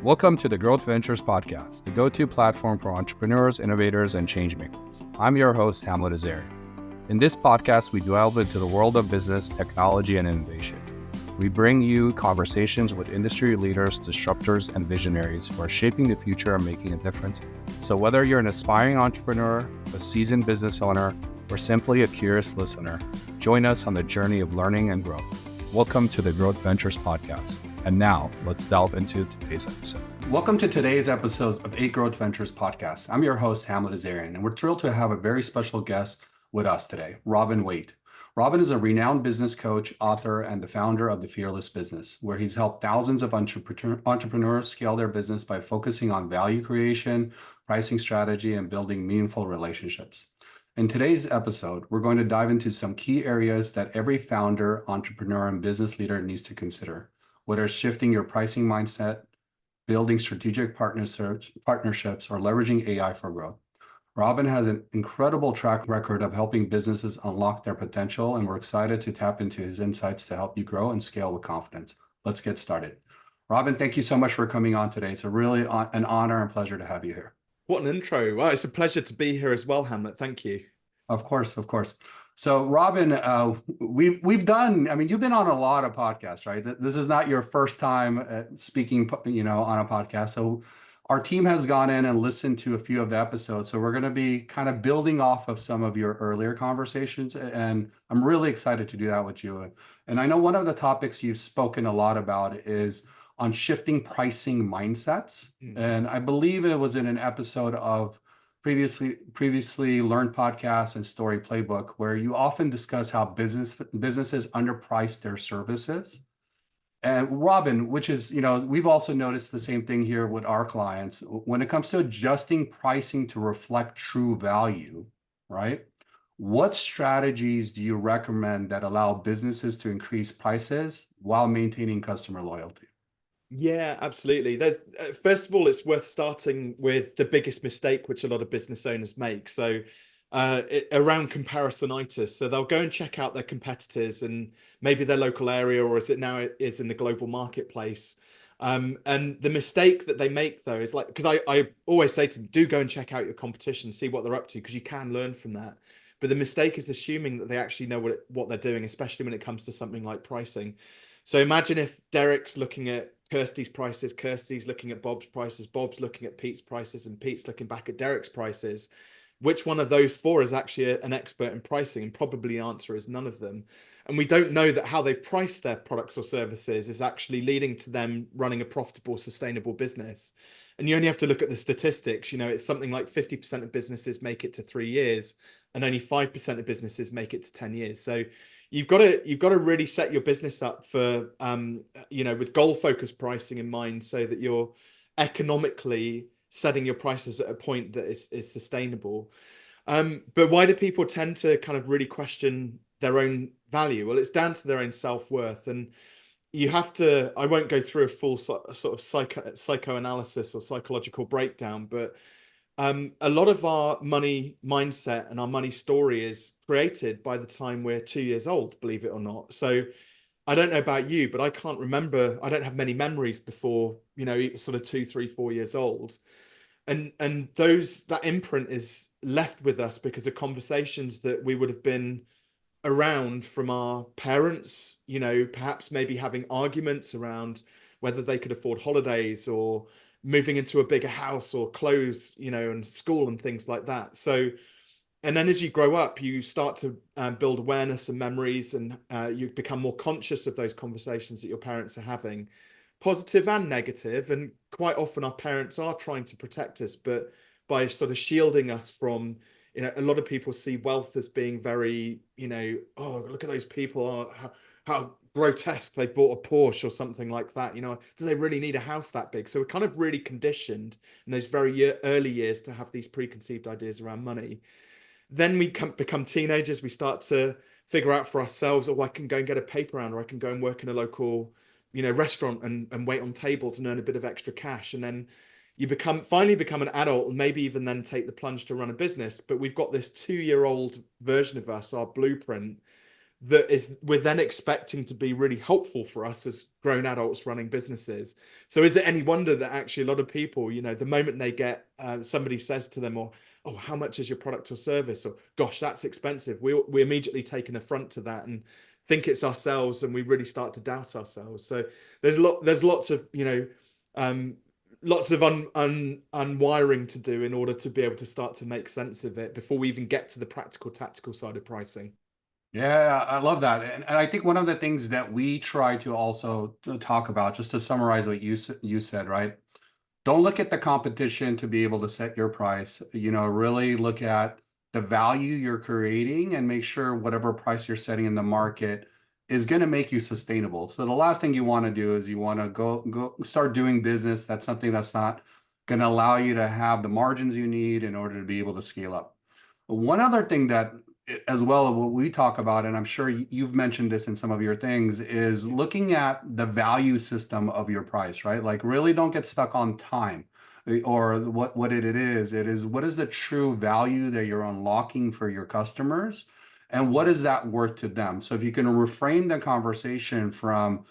Welcome to the Growth Ventures Podcast, the go-to platform for entrepreneurs, innovators, and changemakers. I'm your host, Hamlet Azarian. In this podcast, we delve into the world of business, technology, and innovation. We bring you conversations with industry leaders, disruptors, and visionaries who are shaping the future and making a difference. So whether you're an aspiring entrepreneur, a seasoned business owner, or simply a curious listener, join us on the journey of learning and growth. Welcome to the Growth Ventures Podcast. And now, let's delve into today's episode. Welcome to today's episode of Growth Ventures Podcast. I'm your host, Hamlet Azarian, and we're thrilled to have a very special guest with us today, Waite. Robin is a renowned business coach, author, and the founder of The Fearless Business, where he's helped thousands of entrepreneurs scale their business by focusing on value creation, pricing strategy, and building meaningful relationships. In today's episode, we're going to dive into some key areas that every founder, entrepreneur, and business leader needs to consider, whether it's shifting your pricing mindset, building strategic partnerships, or leveraging AI for growth. Robin has an incredible track record of helping businesses unlock their potential, and we're excited to tap into his insights to help you grow and scale with confidence. Let's get started. Robin, thank you so much for coming on today. It's a really an honor and pleasure to have you here. What an intro. Well, it's a pleasure to be here as well, Hamlet. Thank you. Of course. So Robin, we've done, you've been on a lot of podcasts, right? This is not your first time speaking, on a podcast. So our team has gone in and listened to a few of the episodes. So we're going to be kind of building off of some of your earlier conversations. And I'm really excited to do that with you. And I know one of the topics you've spoken a lot about is on shifting pricing mindsets. And I believe it was in an episode of previously learned podcasts and story playbook, where you often discuss how businesses underprice their services. And Robin, which is, we've also noticed the same thing here with our clients when it comes to adjusting pricing to reflect true value, right? What strategies do you recommend that allow businesses to increase prices while maintaining customer loyalty? Yeah, absolutely. First of all, it's worth starting with the biggest mistake which a lot of business owners make. So around comparisonitis. So they'll go and check out their competitors and maybe their local area, or as it now is in the global marketplace. And the mistake that they make, though, is because I always say to them, do go and check out your competition, see what they're up to, because you can learn from that. But the mistake is assuming that they actually know what they're doing, especially when it comes to something like pricing. So imagine if Derek's looking at Kirsty's prices, Kirsty's looking at Bob's prices, Bob's looking at Pete's prices, and Pete's looking back at Derek's prices. Which one of those four is actually an expert in pricing? And probably the answer is none of them. And we don't know that how they've priced their products or services is actually leading to them running a profitable, sustainable business. And you only have to look at the statistics. It's something like 50% of businesses make it to 3 years, and only 5% of businesses make it to 10 years. So you've got to really set your business up for with goal focused pricing in mind, so that you're economically setting your prices at a point that is sustainable. But why do people tend to kind of really question their own value? Well, it's down to their own self-worth, and you have to, I won't go through a full sort of psychoanalysis or psychological breakdown, but a lot of our money mindset and our money story is created by the time we're 2 years old, believe it or not. So I don't know about you, but I can't remember, I don't have many memories before, sort of 2, 3, 4 years old. And that imprint is left with us because of conversations that we would have been around from our parents, perhaps maybe having arguments around whether they could afford holidays or moving into a bigger house or clothes, and school and things like that. So, and then as you grow up, you start to build awareness and memories, and you become more conscious of those conversations that your parents are having, positive and negative. And quite often our parents are trying to protect us, but by sort of shielding us from, a lot of people see wealth as being very, oh, look at those people, how grotesque, they bought a Porsche or something like that. Do they really need a house that big? So we're kind of really conditioned in those very early years to have these preconceived ideas around money. Then we become teenagers. We start to figure out for ourselves, oh, I can go and get a paper round, or I can go and work in a local, restaurant and wait on tables and earn a bit of extra cash. And then you finally become an adult, and maybe even then take the plunge to run a business. But we've got this 2-year-old version of us, our blueprint, that is we're then expecting to be really helpful for us as grown adults running businesses. So is it any wonder that actually a lot of people, the moment they get somebody says to them, or oh, how much is your product or service, or gosh, that's expensive, we immediately take an affront to that and think it's ourselves, and we really start to doubt ourselves. So there's lots of lots of unwiring to do in order to be able to start to make sense of it before we even get to the practical tactical side of pricing. Yeah, I love that. And I think one of the things that we try to also talk about, just to summarize what you said, right? Don't look at the competition to be able to set your price. Really look at the value you're creating and make sure whatever price you're setting in the market is going to make you sustainable. So the last thing you want to do is you want to go start doing business. That's something that's not going to allow you to have the margins you need in order to be able to scale up. One other thing that, as well, what we talk about, and I'm sure you've mentioned this in some of your things, is looking at the value system of your price, right? Like, really don't get stuck on time or what it is. It is, what is the true value that you're unlocking for your customers, and what is that worth to them? So if you can refrain the conversation from,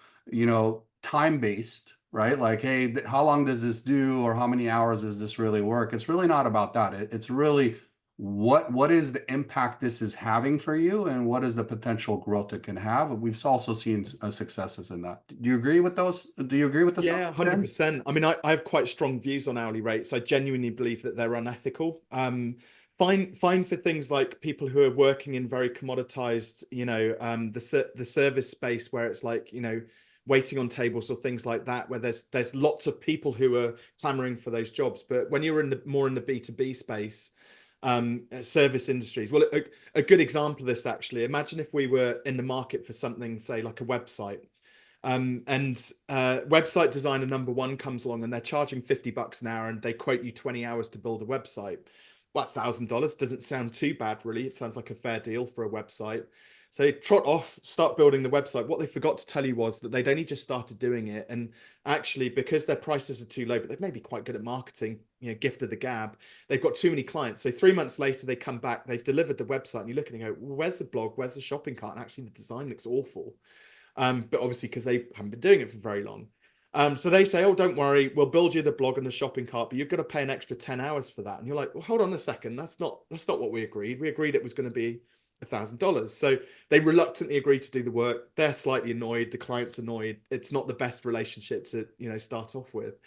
time based, right? Like, hey, how long does this do, or how many hours does this really work? It's really not about that. It's really what is the impact this is having for you, and what is the potential growth it can have. We've also seen successes in that. Do you agree with those? Do you agree with this? Yeah, 100%. I mean, I have quite strong views on hourly rates. I genuinely believe that they're unethical. Fine for things like people who are working in very commoditized, the service space where it's like, waiting on tables or things like that, where there's lots of people who are clamoring for those jobs. But when you're more in the B2B space, service industries, well, a good example of this, actually, imagine if we were in the market for something, say, like a website. And website designer number one comes along and they're charging $50 an hour, and they quote you 20 hours to build a website. Well, $1,000 doesn't sound too bad, really. It sounds like a fair deal for a website. So they trot off, start building the website. What they forgot to tell you was that they'd only just started doing it. And actually, because their prices are too low, but they may be quite good at marketing, gift of the gab, they've got too many clients. So 3 months later, they come back, they've delivered the website, and you look at it and go, well, where's the blog? Where's the shopping cart? And actually, the design looks awful. But obviously, because they haven't been doing it for very long. So they say, oh, don't worry, we'll build you the blog and the shopping cart, but you've got to pay an extra 10 hours for that. And you're like, well, hold on a second. That's not what we agreed. We agreed it was going to be $1,000. So they reluctantly agreed to do the work. They're slightly annoyed. The client's annoyed. It's not the best relationship to, start off with.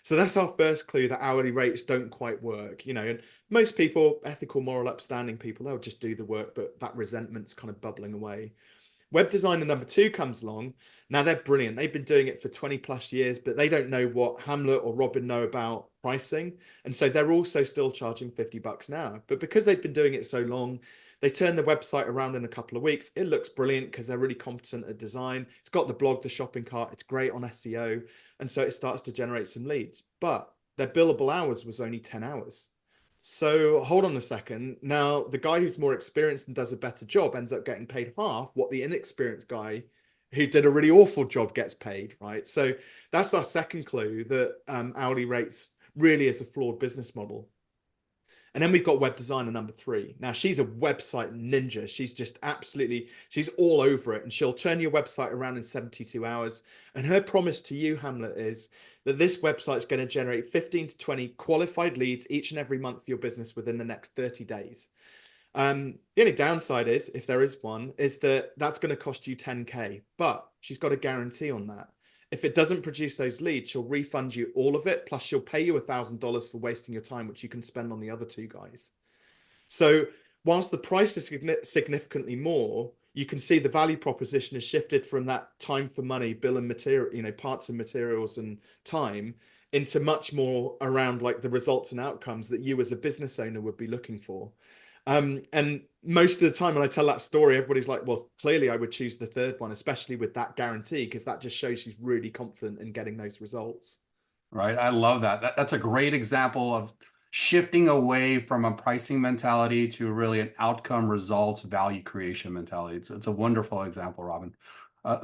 So that's our first clue, that hourly rates don't quite work, and most people, ethical, moral, upstanding people, they'll just do the work, but that resentment's kind of bubbling away. Web designer number two comes along. Now they're brilliant. They've been doing it for 20 plus years, but they don't know what Hamlet or Robin know about pricing. And so they're also still charging $50 an hour. But because they've been doing it so long, they turn the website around in a couple of weeks. It looks brilliant because they're really competent at design. It's got the blog, the shopping cart. It's great on SEO. And so it starts to generate some leads. But their billable hours was only 10 hours. So hold on a second. Now, the guy who's more experienced and does a better job ends up getting paid half what the inexperienced guy who did a really awful job gets paid, right? So that's our second clue, that hourly rates really is a flawed business model. And then we've got web designer number three. Now, she's a website ninja. She's just she's all over it. And she'll turn your website around in 72 hours. And her promise to you, Hamlet, is that this website is going to generate 15 to 20 qualified leads each and every month for your business within the next 30 days. The only downside is, if there is one, is that that's going to cost you 10K, but she's got a guarantee on that. If it doesn't produce those leads, she'll refund you all of it. Plus she'll pay you $1,000 for wasting your time, which you can spend on the other two guys. So whilst the price is significantly more, you can see the value proposition has shifted from that time for money, bill and material, parts and materials and time, into much more around like the results and outcomes that you as a business owner would be looking for. And most of the time when I tell that story, everybody's like, well, clearly I would choose the third one, especially with that guarantee, because that just shows she's really confident in getting those results. Right. I love that. That's a great example of shifting away from a pricing mentality to really an outcome, results, value creation mentality. It's a wonderful example, Robin.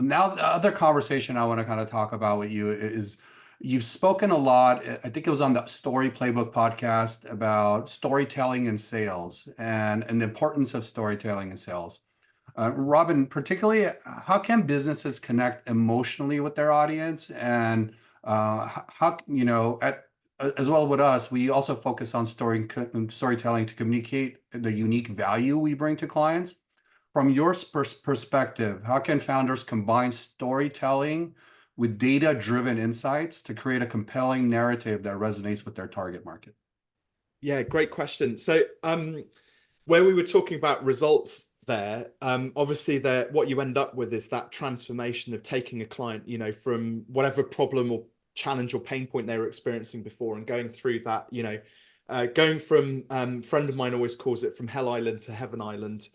Now, the other conversation I want to kind of talk about with you is, you've spoken a lot, I think it was on the Story Playbook podcast, about storytelling and sales and the importance of storytelling and sales. Robin, particularly, how can businesses connect emotionally with their audience, and how, as well with us, we also focus on storytelling to communicate the unique value we bring to clients. From your perspective, how can founders combine storytelling with data-driven insights to create a compelling narrative that resonates with their target market? Yeah, great question. So, where we were talking about results there, obviously there, what you end up with is that transformation of taking a client, from whatever problem or challenge or pain point they were experiencing before and going through that, going from, friend of mine always calls it from Hell Island to Heaven Island.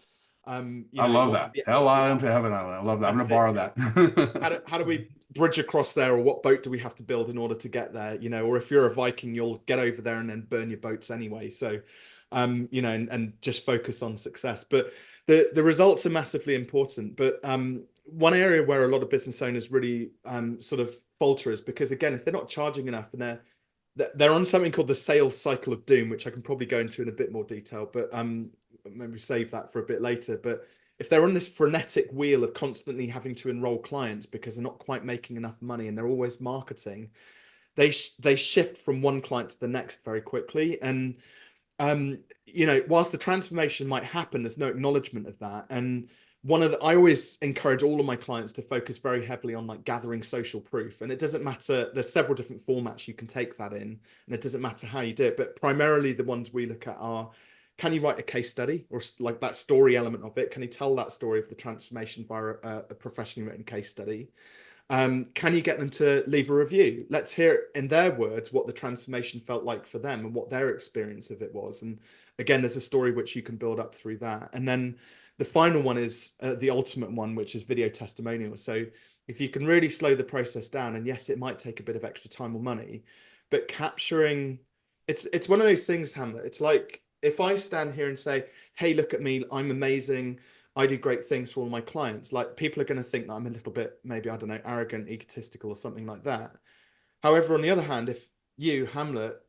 I love What's that. Hell what's the Island to outcome? Heaven Island. I love that. I'm going That's to it, borrow exactly. that. How do we bridge across there, or what boat do we have to build in order to get there? Or if you're a Viking, you'll get over there and then burn your boats anyway. So, and just focus on success. But the results are massively important. But one area where a lot of business owners really sort of falter is because, again, if they're not charging enough and they're on something called the sales cycle of doom, which I can probably go into in a bit more detail, but maybe save that for a bit later. But if they're on this frenetic wheel of constantly having to enroll clients because they're not quite making enough money and they're always marketing, they shift from one client to the next very quickly. And whilst the transformation might happen, there's no acknowledgement of that. And I always encourage all of my clients to focus very heavily on like gathering social proof. And it doesn't matter, there's several different formats you can take that in, and it doesn't matter how you do it. But primarily the ones we look at are, can you write a case study, or like that story element of it? Can you tell that story of the transformation via a professionally written case study? Can you get them to leave a review? Let's hear in their words what the transformation felt like for them and what their experience of it was. And again, there's a story which you can build up through that. And then the final one is the ultimate one, which is video testimonials. So if you can really slow the process down, and yes, it might take a bit of extra time or money, but capturing, it's one of those things, Hamlet. It's like if I stand here and say, hey, look at me, I'm amazing, I do great things for all my clients, like people are going to think that I'm a little bit, maybe, I don't know, arrogant, egotistical, or something like that. However, on the other hand, if you, Hamlet,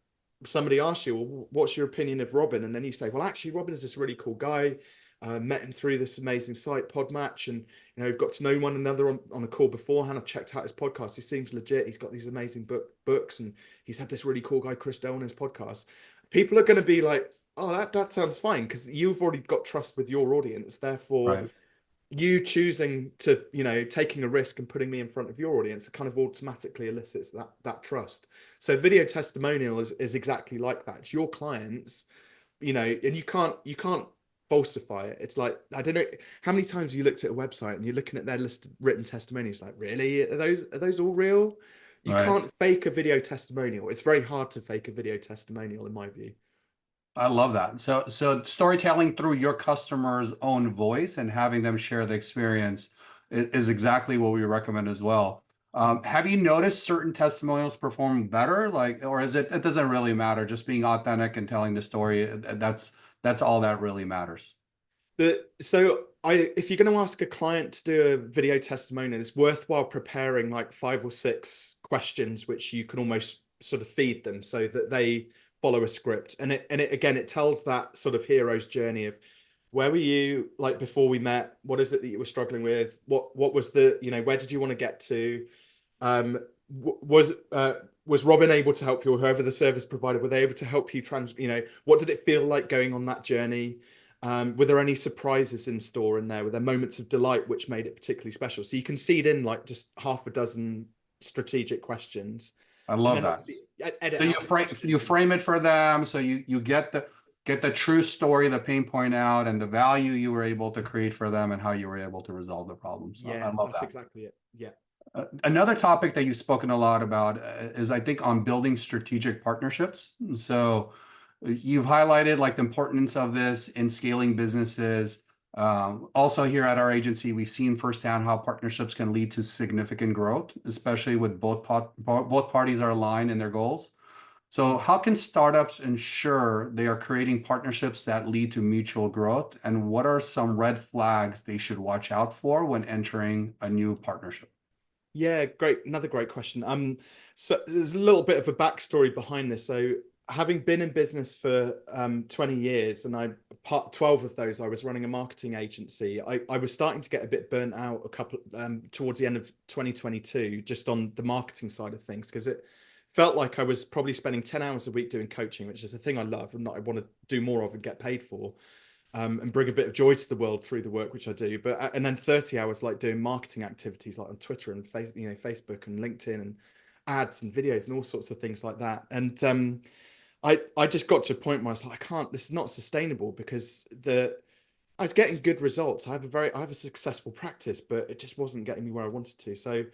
somebody asks you, well, what's your opinion of Robin? And then you say, well, actually, Robin is this really cool guy. Met him through this amazing site, Podmatch, and we've got to know one another on a call beforehand. I've checked out his podcast. He seems legit. He's got these amazing books, and he's had this really cool guy, Chris Dell, on his podcast. People are going to be like, oh, that sounds fine, because you've already got trust with your audience. Therefore, Right. you choosing to, taking a risk and putting me in front of your audience kind of automatically elicits that trust. So video testimonial is exactly like that. It's your clients, and you can't falsify it. It's like, I don't know how many times you looked at a website and you're looking at their list of written testimonials, like, really, are those all real? You Right. can't fake a video testimonial. It's very hard to fake a video testimonial, in my view. I love that. So storytelling through your customer's own voice and having them share the experience is exactly what we recommend as well. Have you noticed certain testimonials perform better, like, or is it doesn't really matter, just being authentic and telling the story, that's all that really matters? So if you're going to ask a client to do a video testimonial, it's worthwhile preparing like 5 or 6 questions, which you can almost sort of feed them so that they follow a script. And it again, it tells that sort of hero's journey of, where were you like before we met? What is it that you were struggling with? What was where did you want to get to? Um, was Robin able to help you, or whoever the service provider, were they able to help you what did it feel like going on that journey? Were there any surprises in store in there? Were there moments of delight which made it particularly special? So you can seed in like just half a dozen strategic questions, I and love then that. obviously edit So you out the frame questions. you frame it for them, so you get the true story, the pain point out, and the value you were able to create for them, and how you were able to resolve the problem. So I Yeah, love that's that. exactly it. Yeah. Another topic that you've spoken a lot about is, I think, on building strategic partnerships. So you've highlighted like the importance of this in scaling businesses. Also, here at our agency, we've seen firsthand how partnerships can lead to significant growth, especially with both parties are aligned in their goals. So how can startups ensure they are creating partnerships that lead to mutual growth? And what are some red flags they should watch out for when entering a new partnership? Yeah, great. Another great question. So there's a little bit of a backstory behind this. So having been in business for 20 years, and I part 12 of those, I was running a marketing agency. I was starting to get a bit burnt out towards the end of 2022, just on the marketing side of things, because it felt like I was probably spending 10 hours a week doing coaching, which is a thing I love and that I want to do more of and get paid for, and bring a bit of joy to the world through the work which I do. But and then 30 hours like doing marketing activities like on Twitter and Facebook and LinkedIn and ads and videos and all sorts of things like that. And I just got to a point where I was like, I can't, this is not sustainable, because I was getting good results. I have a successful practice, but it just wasn't getting me where I wanted to. So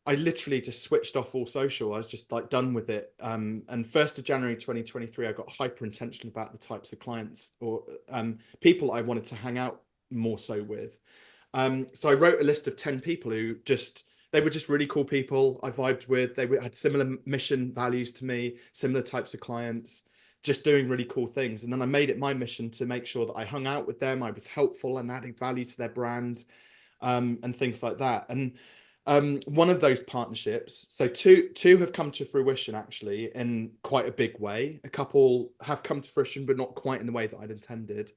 I literally just switched off all social. I was just like done with it. And 1st of January 2023, I got hyper intentional about the types of clients or people I wanted to hang out more so with. So I wrote a list of 10 people who they were just really cool people I vibed with. They had similar mission values to me, similar types of clients, just doing really cool things. And then I made it my mission to make sure that I hung out with them, I was helpful and adding value to their brand, and things like that. And one of those partnerships, so two have come to fruition actually in quite a big way. A couple have come to fruition, but not quite in the way that I'd intended.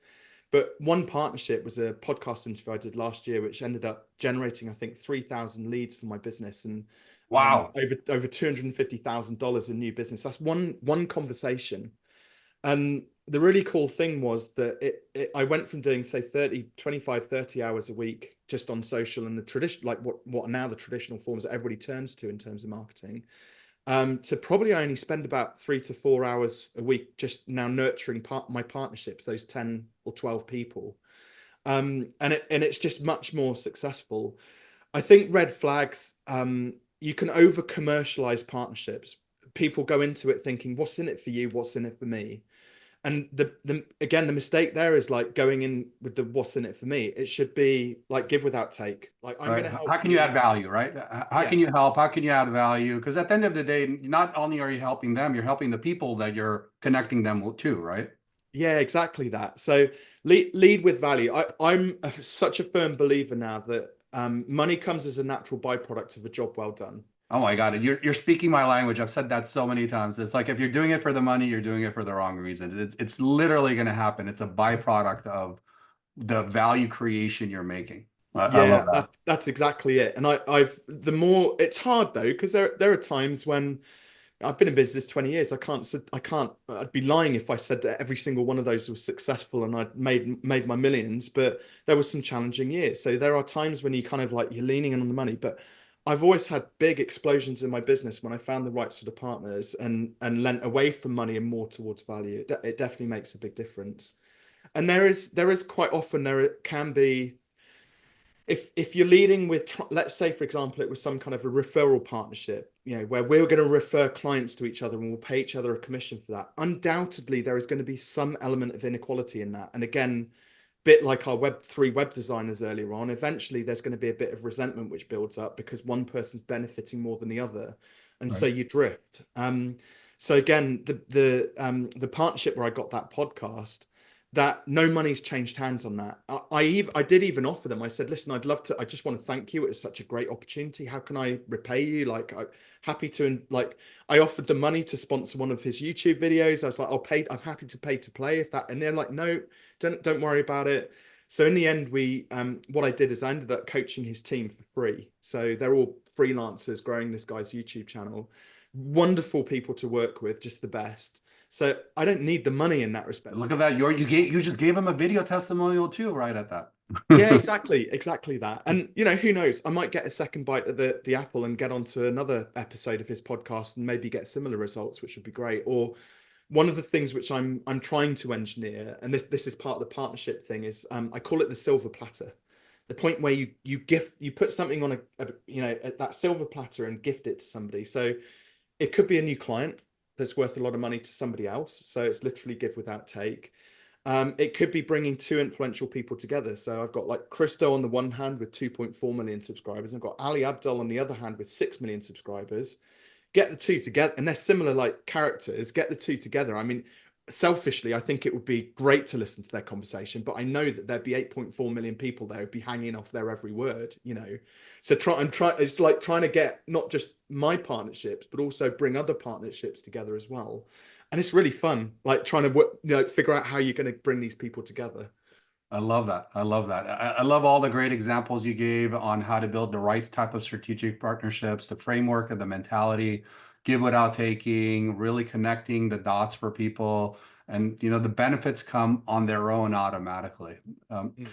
But one partnership was a podcast interview I did last year, which ended up generating, I think, 3,000 leads for my business and Wow. over $250,000 in new business. That's one conversation. And the really cool thing was that I went from doing, say, 25, 30 hours a week just on social and the tradition, like what are now the traditional forms that everybody turns to in terms of marketing, to probably only spend about 3 to 4 hours a week just now nurturing my partnerships, those 10 or 12 people. And it's just much more successful. I think red flags, you can over commercialize partnerships. People go into it thinking, what's in it for you? What's in it for me? And again, the mistake there is like going in with the what's in it for me. It should be like give without take. Like I'm Right. going to help How can you add value, right? How Yeah. can you help? How can you add value? Because at the end of the day, not only are you helping them, you're helping the people that you're connecting them to, right? Yeah, exactly that. So lead with value. I'm such a firm believer now that money comes as a natural byproduct of a job well done. Oh my God, you're speaking my language. I've said that so many times. It's like if you're doing it for the money, you're doing it for the wrong reason. It's literally going to happen. It's a byproduct of the value creation you're making. I love Yeah, that. that's exactly it. And I've the more it's hard though, because there are times when I've been in business 20 years. I'd be lying if I said that every single one of those was successful and I'd made my millions, but there was some challenging years. So there are times when you kind of like you're leaning in on the money, but I've always had big explosions in my business when I found the right sort of partners and lent away from money and more towards value. It definitely makes a big difference. And there is quite often there can be, if you're leading with, let's say, for example, it was some kind of a referral partnership, where we're going to refer clients to each other and we'll pay each other a commission for that. Undoubtedly, there is going to be some element of inequality in that. And again, bit like our Web3 web designers earlier on, eventually there's going to be a bit of resentment which builds up because one person's benefiting more than the other. And so Right. you drift. So again, the partnership where I got that podcast, that no money's changed hands on that. I did even offer them. I said, listen, I just want to thank you. It was such a great opportunity. How can I repay you? Like, I'm happy to, like, I offered the money to sponsor one of his YouTube videos. I was like, I'm happy to pay to play if that, and they're like, no, don't worry about it. So in the end, what I did is I ended up coaching his team for free. So they're all freelancers growing this guy's YouTube channel. Wonderful people to work with, just the best. So I don't need the money in that respect. Look at that. You just gave him a video testimonial too, right at that. Yeah, exactly that. And who knows? I might get a second bite of the apple and get onto another episode of his podcast and maybe get similar results, which would be great. Or one of the things which I'm trying to engineer, and this is part of the partnership thing, is I call it the silver platter. The point where you put something on that silver platter and gift it to somebody. So it could be a new client that's worth a lot of money to somebody else. So it's literally give without take. It could be bringing two influential people together. So I've got like Christo on the one hand with 2.4 million subscribers. And I've got Ali Abdul on the other hand with 6 million subscribers. Get the two together, and they're similar like characters. Get the two together. I mean, selfishly, I think it would be great to listen to their conversation, but I know that there'd be 8.4 million people there who'd be hanging off their every word. So it's like trying to get not just my partnerships, but also bring other partnerships together as well. And it's really fun, like trying to work, figure out how you're going to bring these people together. I love that. I love that. I love all the great examples you gave on how to build the right type of strategic partnerships, the framework and the mentality, give without taking, really connecting the dots for people. And, the benefits come on their own automatically. Mm.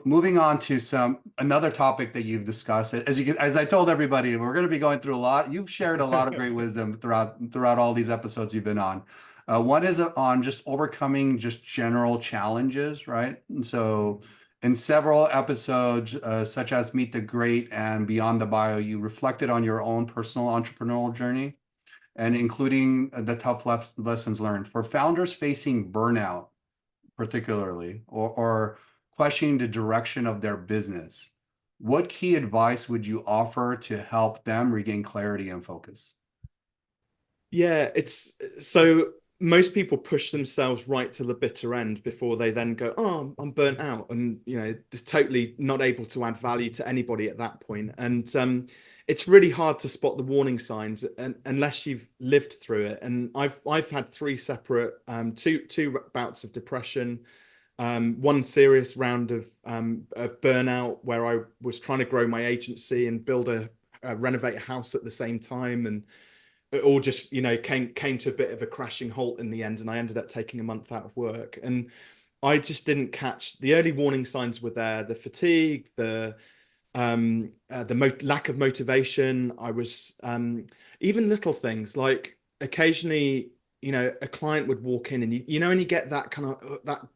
Moving on to another topic that you've discussed. As I told everybody, we're going to be going through a lot. You've shared a lot of great wisdom throughout all these episodes you've been on. One is on just overcoming just general challenges, right? And so in several episodes, such as Meet the Great and Beyond the Bio, you reflected on your own personal entrepreneurial journey and including the tough lessons learned. For founders facing burnout, particularly, or questioning the direction of their business, what key advice would you offer to help them regain clarity and focus? Yeah, it's so most people push themselves right to the bitter end before they then go, oh, I'm burnt out, and just totally not able to add value to anybody at that point. And it's really hard to spot the warning signs unless you've lived through it. And I've had three separate two bouts of depression, one serious round of burnout where I was trying to grow my agency and build renovate a house at the same time, and it all just came to a bit of a crashing halt in the end, and I ended up taking a month out of work. And I just didn't catch the early warning signs. Were there the fatigue, the lack of motivation? I was even little things like occasionally a client would walk in and and you get that kind of that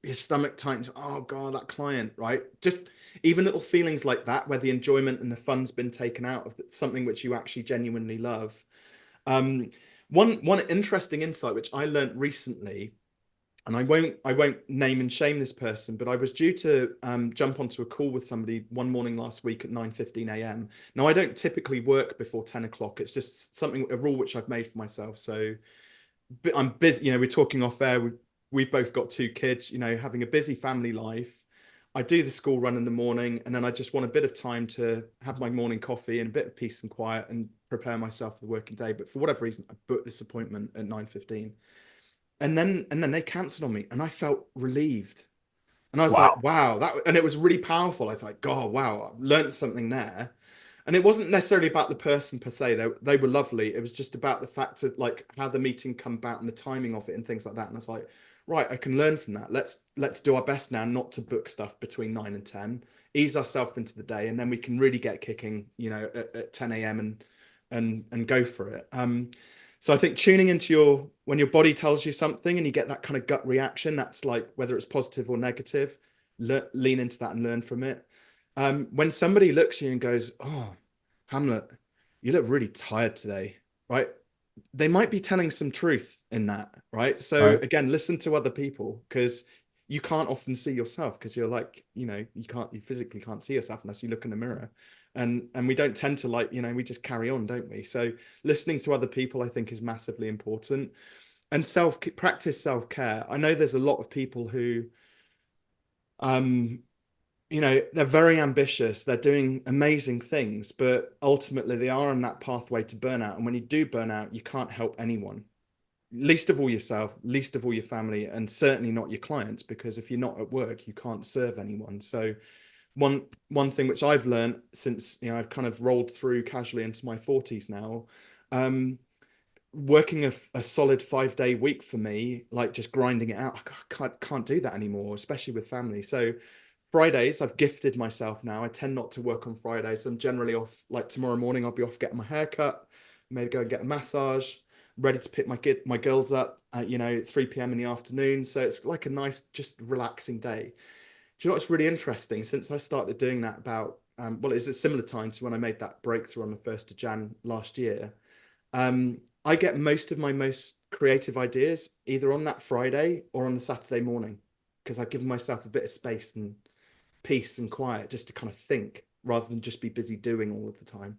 your stomach tightens. Oh god, that client, right? Just even little feelings like that where the enjoyment and the fun's been taken out of something which you actually genuinely love. um one interesting insight which I learned recently, and I won't name and shame this person, but I was due to jump onto a call with somebody one morning last week at 9:15 a.m. Now, I don't typically work before 10 o'clock. It's just a rule which I've made for myself. So I'm busy. We're talking off air. We've both got two kids, having a busy family life. I do the school run in the morning, and then I just want a bit of time to have my morning coffee and a bit of peace and quiet and prepare myself for the working day. But for whatever reason, I booked this appointment at 9:15. And then they cancelled on me, and I felt relieved. And I was like, Wow. wow, and it was really powerful. I was like, God, wow, I learned something there. And it wasn't necessarily about the person per se. They were lovely. It was just about the fact of like how the meeting come about and the timing of it and things like that. And I was like, right, I can learn from that. Let's do our best now not to book stuff between 9 and 10, ease ourselves into the day, and then we can really get kicking, at 10 a.m. and go for it. So I think tuning into when your body tells you something and you get that kind of gut reaction, that's like whether it's positive or negative, lean into that and learn from it. When somebody looks at you and goes, "Oh, Hamlet, you look really tired today," right? They might be telling some truth in that, right? So Right. again, listen to other people, because you can't often see yourself, because you're like, you physically can't see yourself unless you look in the mirror. And we don't tend to we just carry on, don't we? So listening to other people, I think, is massively important. And practice self-care. I know there's a lot of people who um they're very ambitious, they're doing amazing things, but ultimately they are on that pathway to burnout. And when you do burn out, you can't help anyone, least of all yourself, least of all your family, and certainly not your clients, because if you're not at work, you can't serve anyone. So one thing which I've learned since I've kind of rolled through casually into my 40s now, um working a solid 5-day week for me, like just grinding it out, I can't do that anymore, especially with family. So Fridays, I've gifted myself now. I tend not to work on Fridays. I'm generally off, like tomorrow morning, I'll be off getting my hair cut, maybe go and get a massage, ready to pick my girls up at 3 p.m. in the afternoon. So it's like a nice, just relaxing day. Do you know what's really interesting? Since I started doing that about, well, it's a similar time to when I made that breakthrough on the 1st of Jan last year. I get most of my most creative ideas either on that Friday or on the Saturday morning, because I've given myself a bit of space and peace and quiet just to kind of think rather than just be busy doing all of the time.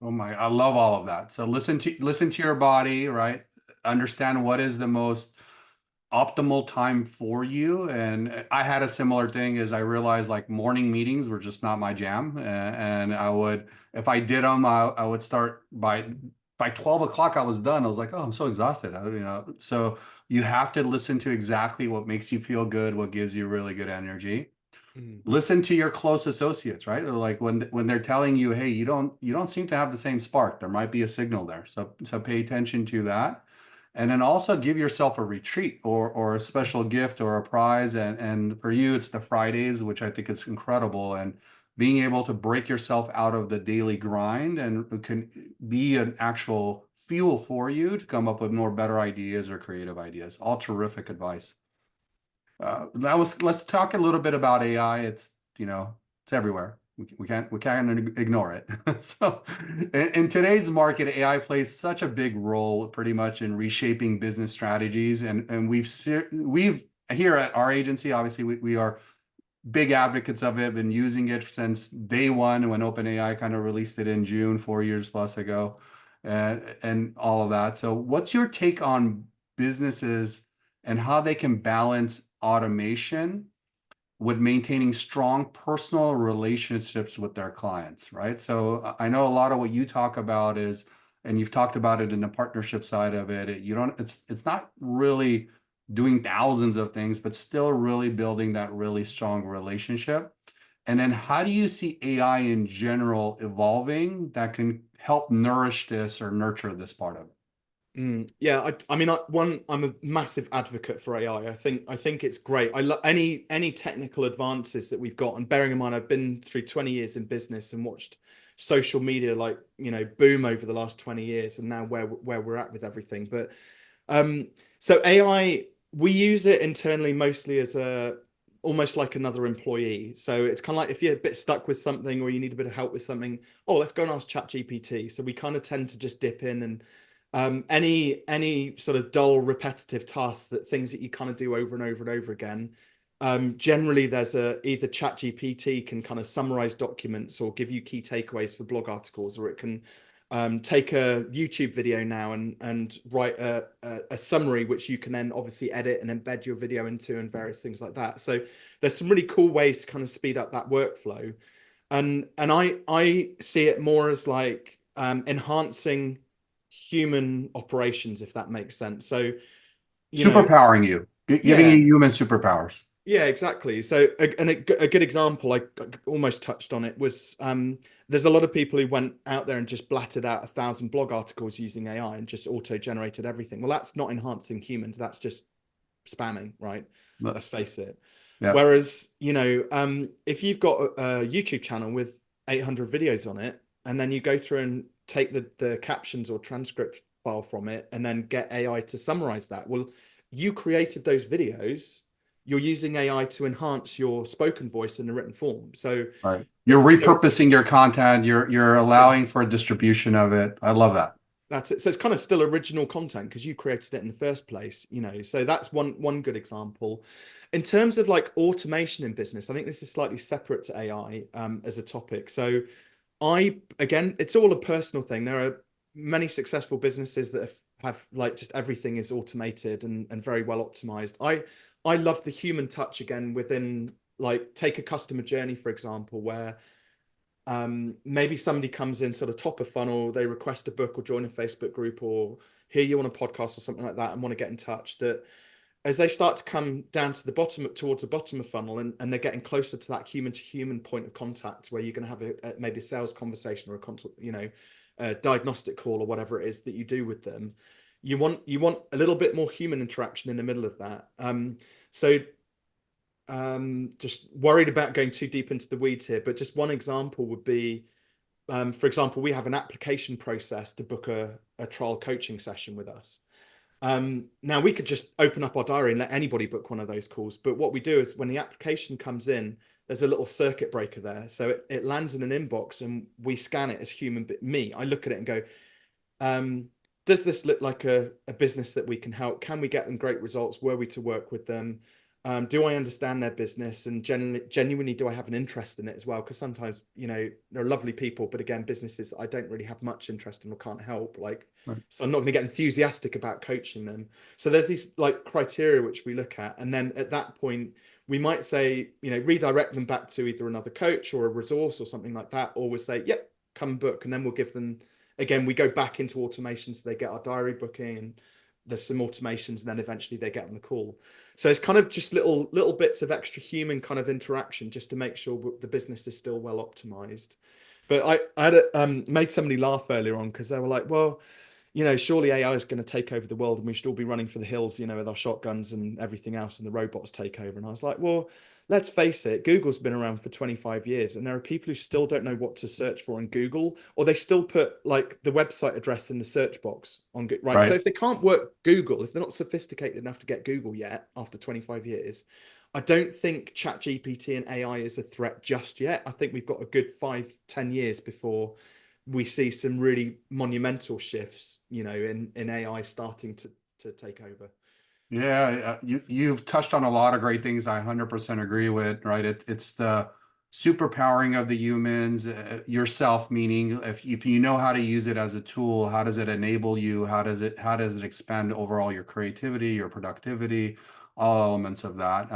Oh my, I love all of that. So listen to your body, right? Understand what is the most optimal time for you. And I had a similar thing as I realized like morning meetings were just not my jam. And I would, if I did them, I would start by 12 o'clock, I was done. I was like, oh, I'm so exhausted. So you have to listen to exactly what makes you feel good, what gives you really good energy. Mm. Listen to your close associates, right? Like when they're telling you, hey, you don't seem to have the same spark. There might be a signal there. So pay attention to that. And then also give yourself a retreat or a special gift or a prize. And for you, it's the Fridays, which I think is incredible. And being able to break yourself out of the daily grind and it can be an actual fuel for you to come up with more better ideas or creative ideas. All terrific advice. Let's talk a little bit about AI. It's everywhere. We can't ignore it. So in today's market, AI plays such a big role pretty much in reshaping business strategies. And we've here at our agency, obviously we are big advocates of it, been using it since day one when OpenAI kind of released it in June, 4 years plus ago, and all of that. So what's your take on businesses and how they can balance automation with maintaining strong personal relationships with their clients, right? So I know a lot of what you talk about is, and you've talked about it in the partnership side of it, it's not really doing thousands of things, but still really building that really strong relationship. And then how do you see AI in general evolving that can help nourish this or nurture this part of it? Yeah, I mean, I'm a massive advocate for AI. I think it's great. I love any technical advances that we've got. And bearing in mind, I've been through 20 years in business and watched social media like boom over the last 20 years, and now where we're at with everything. But so AI, we use it internally mostly as almost like another employee. So it's kind of like if you're a bit stuck with something or you need a bit of help with something, oh, let's go and ask ChatGPT. So we kind of tend to just dip in and any sort of dull, repetitive tasks, that things that you kind of do over and over and over again. Generally, there's either ChatGPT can kind of summarize documents or give you key takeaways for blog articles, or it can take a YouTube video now and write a summary, which you can then obviously edit and embed your video into and various things like that. So there's some really cool ways to kind of speed up that workflow. And I see it more as like enhancing human operations, if that makes sense. So, Superpowering you, giving you yeah, human superpowers. yeah, exactly. So, a good example, I almost touched on it, was there's a lot of people who went out there and just blattered out 1,000 blog articles using AI and just auto-generated everything. Well, that's not enhancing humans. That's just spamming, right? But, Let's face it. yeah. Whereas, if you've got a YouTube channel with 800 videos on it, and then you go through and take the captions or transcript file from it, and then get AI to summarize that, well, you created those videos. You're using AI to enhance your spoken voice in the written form. So, Right. You're repurposing your content. You're yeah, allowing for a distribution of it. I love that. that's it. So it's kind of still original content because you created it in the first place, So that's one good example. In terms of like automation in business, I think this is slightly separate to AI as a topic. So again, it's all a personal thing. There are many successful businesses that have like just everything is automated and very well optimized. I love the human touch again within, like, take a customer journey, for example, where maybe somebody comes in sort of top of funnel, they request a book or join a Facebook group or hear you on a podcast or something like that and want to get in touch, that as they start to come down to the bottom, towards the bottom of funnel, and they're getting closer to that human to human point of contact where you're going to have maybe a sales conversation or a diagnostic call or whatever it is that you do with them, you want a little bit more human interaction in the middle of that. So just worried about going too deep into the weeds here, but just one example would be, for example, we have an application process to book a trial coaching session with us. Now we could just open up our diary and let anybody book one of those calls. But what we do is when the application comes in, there's a little circuit breaker there. So it lands in an inbox and we scan it as me. I look at it and go, does this look like a business that we can help? Can we get them great results? Were we to work with them? Do I understand their business, and genuinely do I have an interest in it as well? Because sometimes, they're lovely people, but again, businesses I don't really have much interest in or can't help. Like, Right. so I'm not going to get enthusiastic about coaching them. So there's these like criteria which we look at, and then at that point we might say, redirect them back to either another coach or a resource or something like that, or we'll say, yep, come book, and then we'll give them. Again, we go back into automation, so they get our diary booking, and there's some automations, and then eventually they get on the call. So it's kind of just little bits of extra human kind of interaction just to make sure the business is still well optimized. But I had made somebody laugh earlier on because they were like, well, surely AI is going to take over the world and we should all be running for the hills, with our shotguns and everything else, and the robots take over. And I was like, well, let's face it, Google's been around for 25 years, and there are people who still don't know what to search for in Google, or they still put like the website address in the search box on Google, right? So Right. if they can't work Google, if they're not sophisticated enough to get Google yet after 25 years, I don't think ChatGPT and AI is a threat just yet. I think we've got a good 5-10 years before we see some really monumental shifts, in AI starting to take over. Yeah, you've touched on a lot of great things. I 100% agree with, right? It's the superpowering of the humans, yourself, meaning if you know how to use it as a tool, how does it enable you? How does it expand overall your creativity, your productivity, all elements of that.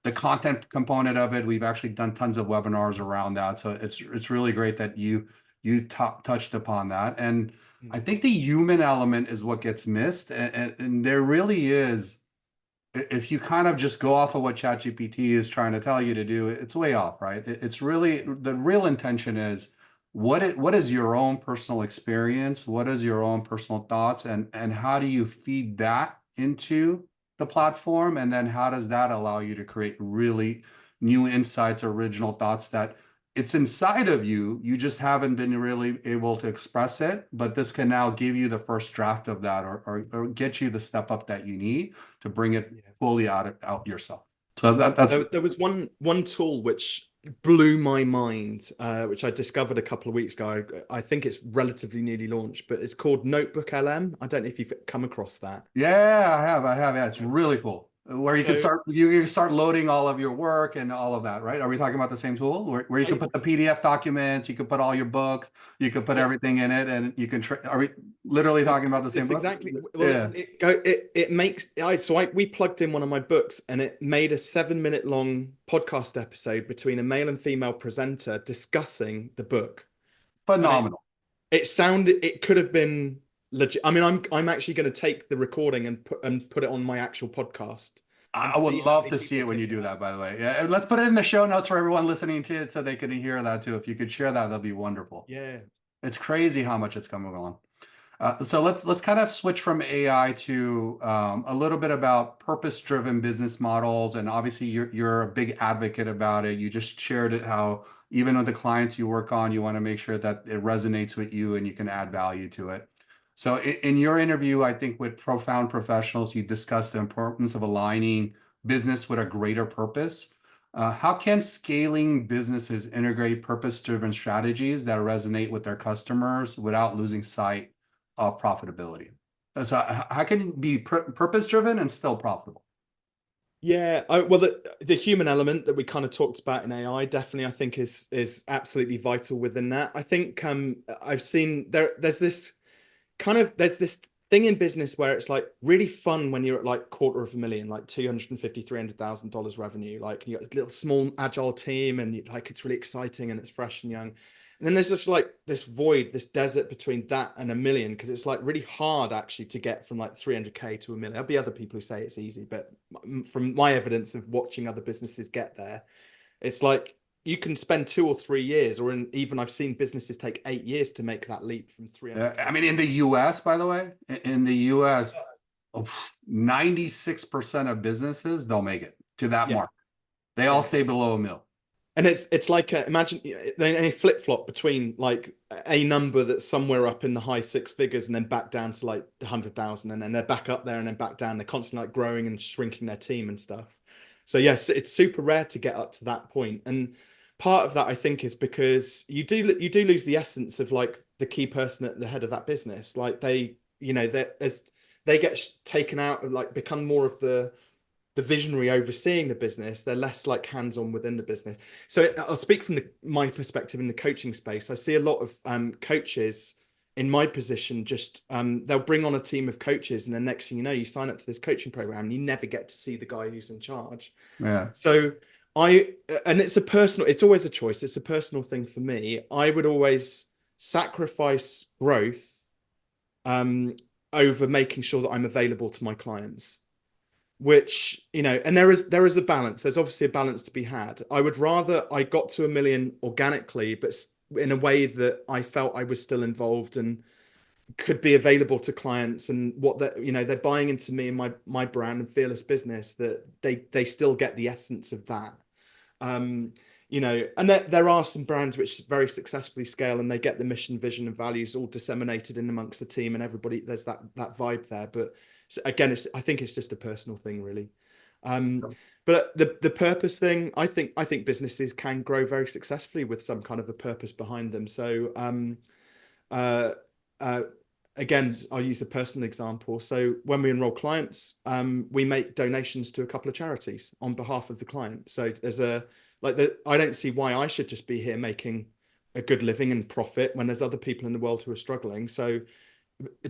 The content component of it, we've actually done tons of webinars around that. So it's really great that you touched upon that. And I Mm. think the human element is what gets missed, and there really is. If you kind of just go off of what ChatGPT is trying to tell you to do, it's way off, right? It's really the real intention is what is your own personal experience, what is your own personal thoughts, and how do you feed that into the platform, and then how does that allow you to create really new insights, original thoughts that it's inside of you. You just haven't been really able to express it, but this can now give you the first draft of that, or get you the step up that you need to bring it Yeah. fully out yourself. So that's There was one tool which blew my mind, which I discovered a couple of weeks ago. I think it's relatively newly launched, but it's called Notebook LM. I don't know if you've come across that. yeah, I have. Yeah, it's really cool. Where you can So start loading all of your work and all of that, right? Are we talking about the same tool where you can I, put the PDF documents, you can put all your books, you can put yeah, everything in it, and are we literally talking about the same it's book? exactly, well, Yeah. it makes we plugged in one of my books, and it made a 7-minute long podcast episode between a male and female presenter discussing the book. And Phenomenal. it could have been legit. I mean, I'm actually going to take the recording and put it on my actual podcast and I would see how love many to see people it when pick you it do up. that, by the way. Yeah, and let's put it in the show notes for everyone listening to it so they can hear that too. If you could share that, that'd be wonderful. Yeah. It's crazy how much it's coming along. So let's kind of switch from AI to a little bit about purpose-driven business models. And obviously, you're a big advocate about it. You just shared it how even with the clients you work on, you want to make sure that it resonates with you and you can add value to it. So in your interview, I think with Profound Professionals, you discussed the importance of aligning business with a greater purpose. How can scaling businesses integrate purpose-driven strategies that resonate with their customers without losing sight of profitability? So how can it be purpose-driven and still profitable? Yeah, well, the human element that we kind of talked about in AI definitely, I think, is absolutely vital within that. I think I've seen there's this thing in business where it's like really fun when you're at like 250,000, like 250, $300,000 revenue. Like you got a little small agile team, and like it's really exciting and it's fresh and young. And then there's just like this void, this desert between that and a million, because it's like really hard actually to get from like 300K to a million. There'll be other people who say it's easy, but from my evidence of watching other businesses get there, it's like you can spend 2 or 3 years, or even I've seen businesses take 8 years to make that leap from I 300K. mean, in the US, by the way, in the US, 96% of businesses, they'll make it to that Yeah, mark. They all yeah. stay below a mil. And it's like imagine they flip flop between like a number that's somewhere up in the high six figures and then back down to like 100,000, and then they're back up there and then back down. They're constantly like growing and shrinking their team and stuff. So yes, it's super rare to get up to that point. And part of that I think is because you do lose the essence of like the key person at the head of that business. Like they, they get taken out and like become more of the the visionary overseeing the business, they're less like hands-on within the business. So I'll speak from my perspective in the coaching space. I see a lot of coaches in my position, just they'll bring on a team of coaches, and then next thing you know, you sign up to this coaching program and you never get to see the guy who's in charge. Yeah. So and it's always a choice. It's a personal thing for me. I would always sacrifice growth over making sure that I'm available to my clients, which, and there is a balance. There's obviously a balance to be had. I would rather I got to 1 million organically, but in a way that I felt I was still involved and could be available to clients, and what that, they're buying into me and my brand and fearless business, that they still get the essence of that. And there are some brands which very successfully scale, and they get the mission, vision, and values all disseminated in amongst the team, and everybody, there's that vibe there. But again, I think it's just a personal thing, really. But the purpose thing, I think businesses can grow very successfully with some kind of a purpose behind them. So uh, uh, again, I'll use a personal example. So when we enroll clients, we make donations to a couple of charities on behalf of the client. So I don't see why I should just be here making a good living and profit when there's other people in the world who are struggling. So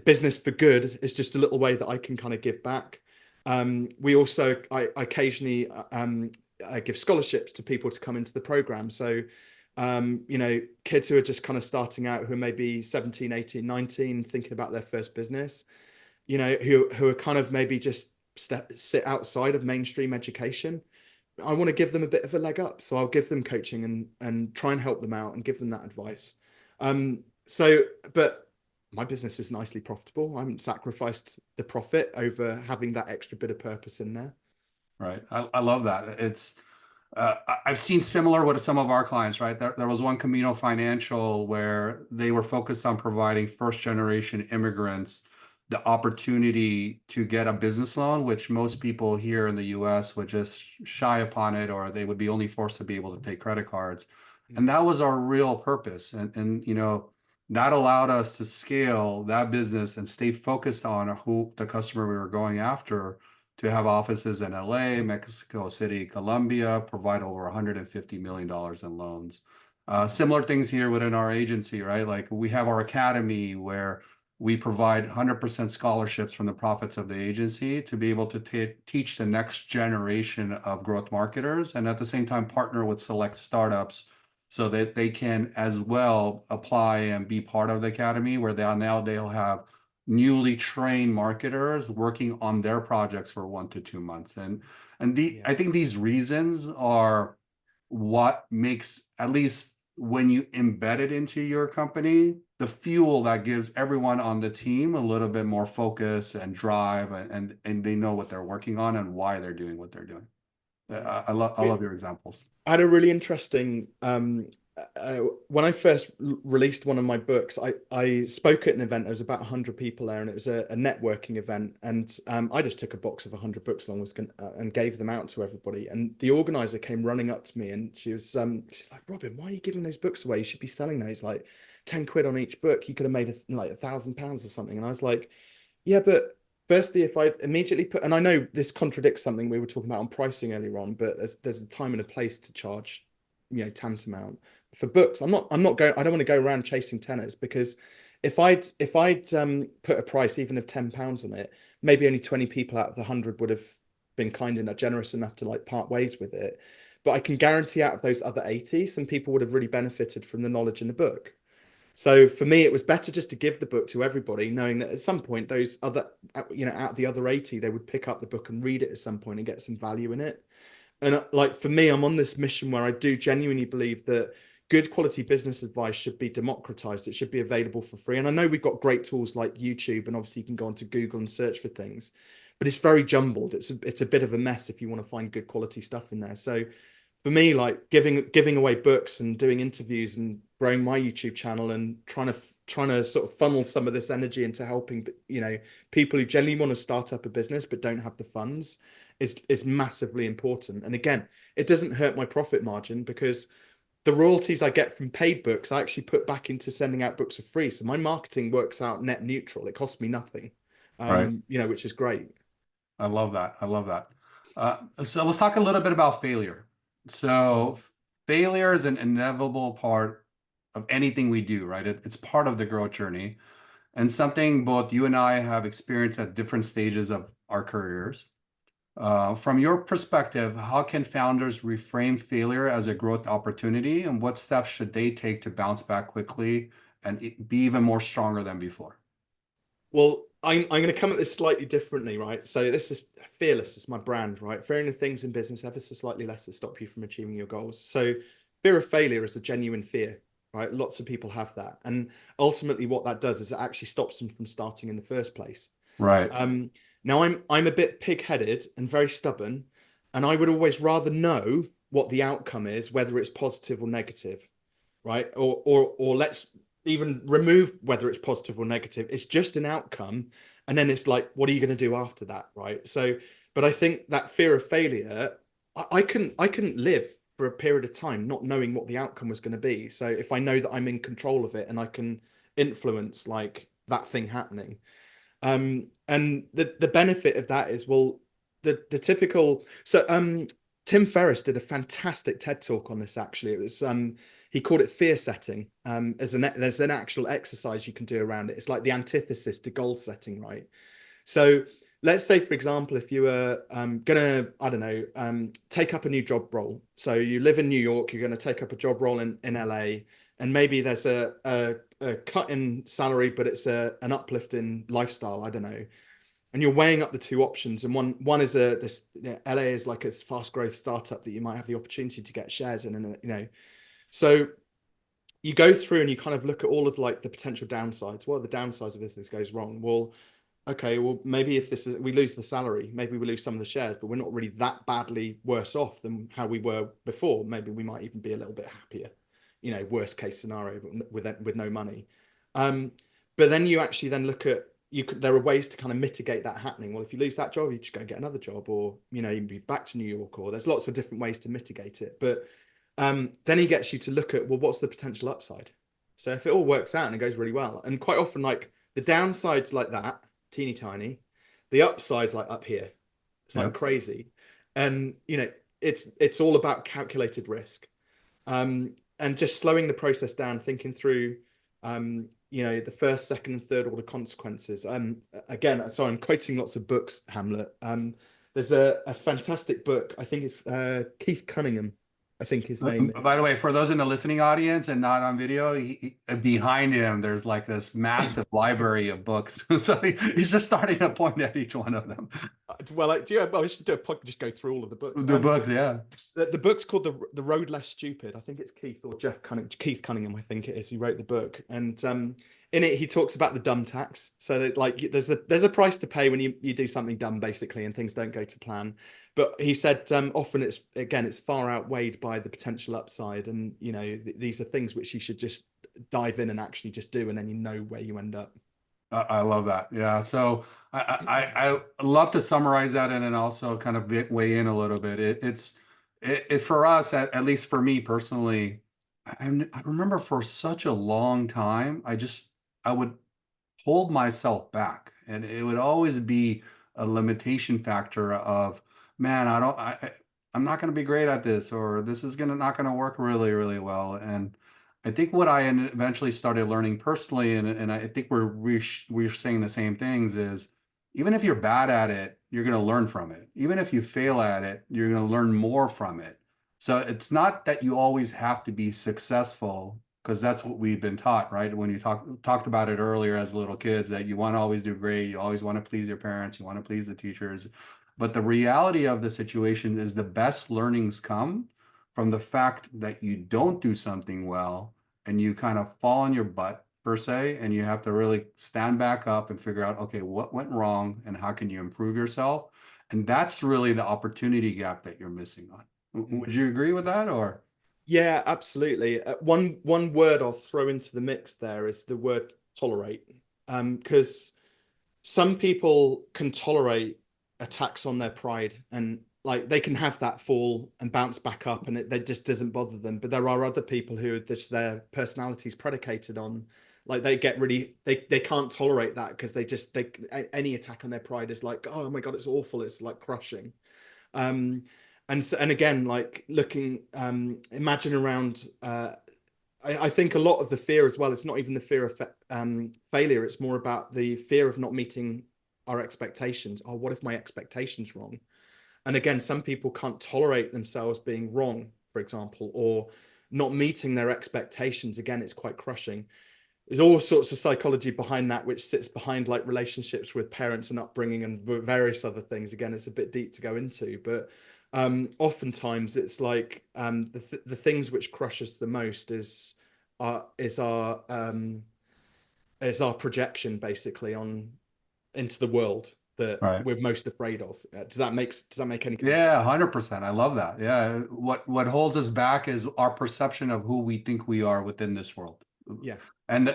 business for good is just a little way that I can kind of give back. We also, I occasionally I give scholarships to people to come into the program. So kids who are just kind of starting out, who are maybe 17, 18, 19, thinking about their first business, who are kind of maybe just sit outside of mainstream education. I want to give them a bit of a leg up. So I'll give them coaching and try and help them out and give them that advice. But my business is nicely profitable. I haven't sacrificed the profit over having that extra bit of purpose in there. Right. I love that. I've seen similar with some of our clients, right? There was one Camino Financial where they were focused on providing first generation immigrants the opportunity to get a business loan, which most people here in the US would just shy upon it, or they would be only forced to be able to take credit cards. And that was our real purpose. And that allowed us to scale that business and stay focused on who the customer we were going after, to have offices in LA, Mexico City, Colombia, provide over $150 million in loans. Similar things here within our agency, right? Like we have our academy where we provide 100% scholarships from the profits of the agency to be able to teach the next generation of growth marketers, and at the same time partner with select startups so that they can as well apply and be part of the academy, where they'll have newly trained marketers working on their projects for 1 to 2 months. I think these reasons are what makes, at least when you embed it into your company, the fuel that gives everyone on the team a little bit more focus and drive, and they know what they're working on and why they're doing what they're doing. I love your examples. I had a really interesting when I first released one of my books, I spoke at an event. There was about 100 people there, and it was a networking event. And I just took a box of 100 books and gave them out to everybody. And the organizer came running up to me, and she's like, "Robin, why are you giving those books away? You should be selling those, like 10 quid on each book. You could have made like £1,000 or something." And I was like, "Yeah, but firstly, if I immediately put," and I know this contradicts something we were talking about on pricing earlier on, but there's a time and a place to charge, tantamount for books. I don't want to go around chasing tenors, because if I'd put a price even of £10 on it, maybe only 20 people out of the 100 would have been kind enough, generous enough to like part ways with it. But I can guarantee out of those other 80, some people would have really benefited from the knowledge in the book. So for me, it was better just to give the book to everybody, knowing that at some point those other, out of the other 80, they would pick up the book and read it at some point and get some value in it. And like for me, I'm on this mission where I do genuinely believe that good quality business advice should be democratized. It should be available for free. And I know we've got great tools like YouTube, and obviously you can go onto Google and search for things, but it's very jumbled. It's a bit of a mess if you want to find good quality stuff in there. So for me, like giving away books and doing interviews and growing my YouTube channel and trying to sort of funnel some of this energy into helping, people who genuinely want to start up a business but don't have the funds is massively important. And again, it doesn't hurt my profit margin, because the royalties I get from paid books, I actually put back into sending out books for free. So my marketing works out net neutral. It costs me nothing, Right. which is great. I love that. I love that. So let's talk a little bit about failure. So failure is an inevitable part of anything we do, right? It's part of the growth journey and something both you and I have experienced at different stages of our careers. From your perspective, how can founders reframe failure as a growth opportunity, and what steps should they take to bounce back quickly and be even more stronger than before? Well, I'm going to come at this slightly differently, right? So this is fearless. It's my brand, right? Fearing the things in business ever so slightly less that stop you from achieving your goals. So fear of failure is a genuine fear, right? Lots of people have that. And ultimately what that does is it actually stops them from starting in the first place. Right. Um, Now I'm a bit pig-headed and very stubborn, and I would always rather know what the outcome is, whether it's positive or negative, right? Or let's even remove whether it's positive or negative. It's just an outcome, and then it's like, what are you going to do after that, right? So, but I think that fear of failure, I couldn't live for a period of time not knowing what the outcome was going to be. So if I know that I'm in control of it and I can influence like that thing happening, and the benefit of that is, well, the typical, so Tim Ferriss did a fantastic TED talk on this actually. It was he called it fear setting. There's an actual exercise you can do around it. It's like the antithesis to goal setting, right? So let's say, for example, if you were gonna, I don't know, take up a new job role. So you live in New York, you're gonna take up a job role in LA, and maybe there's a cut in salary, but it's an uplift in lifestyle. I don't know. And you're weighing up the two options, and one is this, LA is like a fast growth startup that you might have the opportunity to get shares in, and so you go through and you kind of look at all of like the potential downsides. What are the downsides if this goes wrong? Well, okay, well, maybe if this is, we lose the salary, maybe we lose some of the shares, but we're not really that badly worse off than how we were before. Maybe we might even be a little bit happier, worst case scenario, but with no money. But then you actually then look at, there are ways to kind of mitigate that happening. Well, if you lose that job, you just go and get another job, or you can be back to New York, or there's lots of different ways to mitigate it. But then he gets you to look at, well, what's the potential upside? So if it all works out and it goes really well, and quite often like the downsides like that, teeny tiny, the upside's like up here. It's like Yep. crazy. And it's all about calculated risk. And just slowing the process down, thinking through the first, second, and third order consequences. Again, so I'm quoting lots of books, Hamlet. There's a fantastic book. I think it's Keith Cunningham, I think his name is. By the way, for those in the listening audience and not on video, behind him, there's like this massive library of books. So he's just starting to point at each one of them. Well, I should do a podcast, just go through all of the books. The books, yeah. The book's called the Road Less Stupid. I think it's Keith Cunningham, I think it is. He wrote the book, and in it he talks about the dumb tax. So that, like, there's a price to pay when you do something dumb, basically, and things don't go to plan. But he said often it's far outweighed by the potential upside, and these are things which you should just dive in and actually just do, and then you know where you end up. I love that. Yeah. So I love to summarize that and then also kind of weigh in a little bit. It for us, at least for me personally, I remember for such a long time, I would hold myself back, and it would always be a limitation factor of, man, I'm not going to be great at this, or this is not going to work really, really well. And I think what I eventually started learning personally, and I think we're saying the same things, is even if you're bad at it, you're going to learn from it. Even if you fail at it, you're going to learn more from it. So it's not that you always have to be successful, because that's what we've been taught, right? When you talked about it earlier as little kids, that you want to always do great, you always want to please your parents, you want to please the teachers. But the reality of the situation is the best learnings come from the fact that you don't do something well and you kind of fall on your butt per se, and you have to really stand back up and figure out, okay, what went wrong and how can you improve yourself? And that's really the opportunity gap that you're missing on. Would you agree with that, or? Yeah, absolutely. One word I'll throw into the mix there is the word tolerate. Because some people can tolerate attacks on their pride, and like they can have that fall and bounce back up, and it just doesn't bother them. But there are other people who just their personality is predicated on, like they get really, they can't tolerate that, because any attack on their pride is like, oh my God, it's awful, it's like crushing. And again, like looking, imagine around, I think a lot of the fear as well, it's not even the fear of failure. It's more about the fear of not meeting our expectations. Oh, what if my expectation's wrong? And again, some people can't tolerate themselves being wrong, for example, or not meeting their expectations. Again, it's quite crushing. There's all sorts of psychology behind that, which sits behind like relationships with parents and upbringing and various other things. Again, it's a bit deep to go into, but oftentimes it's like the things which crush us the most our is our projection basically on into the world that Right. we're most afraid of. Does that make any kind of sense? Yeah, 100%. I love that. Yeah. What holds us back is our perception of who we think we are within this world. Yeah, And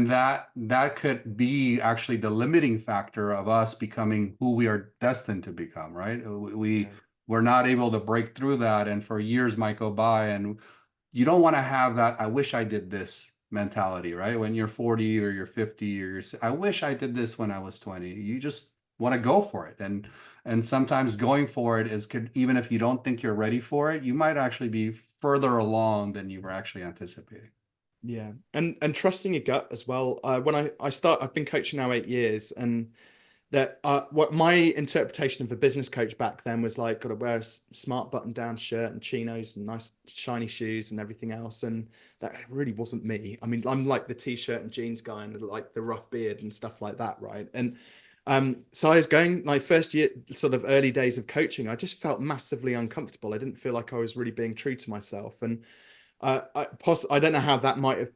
that could be actually the limiting factor of us becoming who we are destined to become, right? yeah, We're not able to break through that, and for years might go by, and you don't want to have that I wish I did this mentality, right? When you're 40 or you're 50 or I wish I did this when I was 20. You just want to go for it. And sometimes going for it is could, even if you don't think you're ready for it, you might actually be further along than you were actually anticipating. yeah. And trusting your gut as well. When I've been coaching now 8 years, and that what my interpretation of a business coach back then was like, got to wear a smart button down shirt and chinos and nice shiny shoes and everything else, and that really wasn't me. I mean, I'm like the t-shirt and jeans guy and like the rough beard and stuff like that, right? And so I was going my first year, sort of early days of coaching, I just felt massively uncomfortable. I didn't feel like I was really being true to myself. And I don't know how that might have,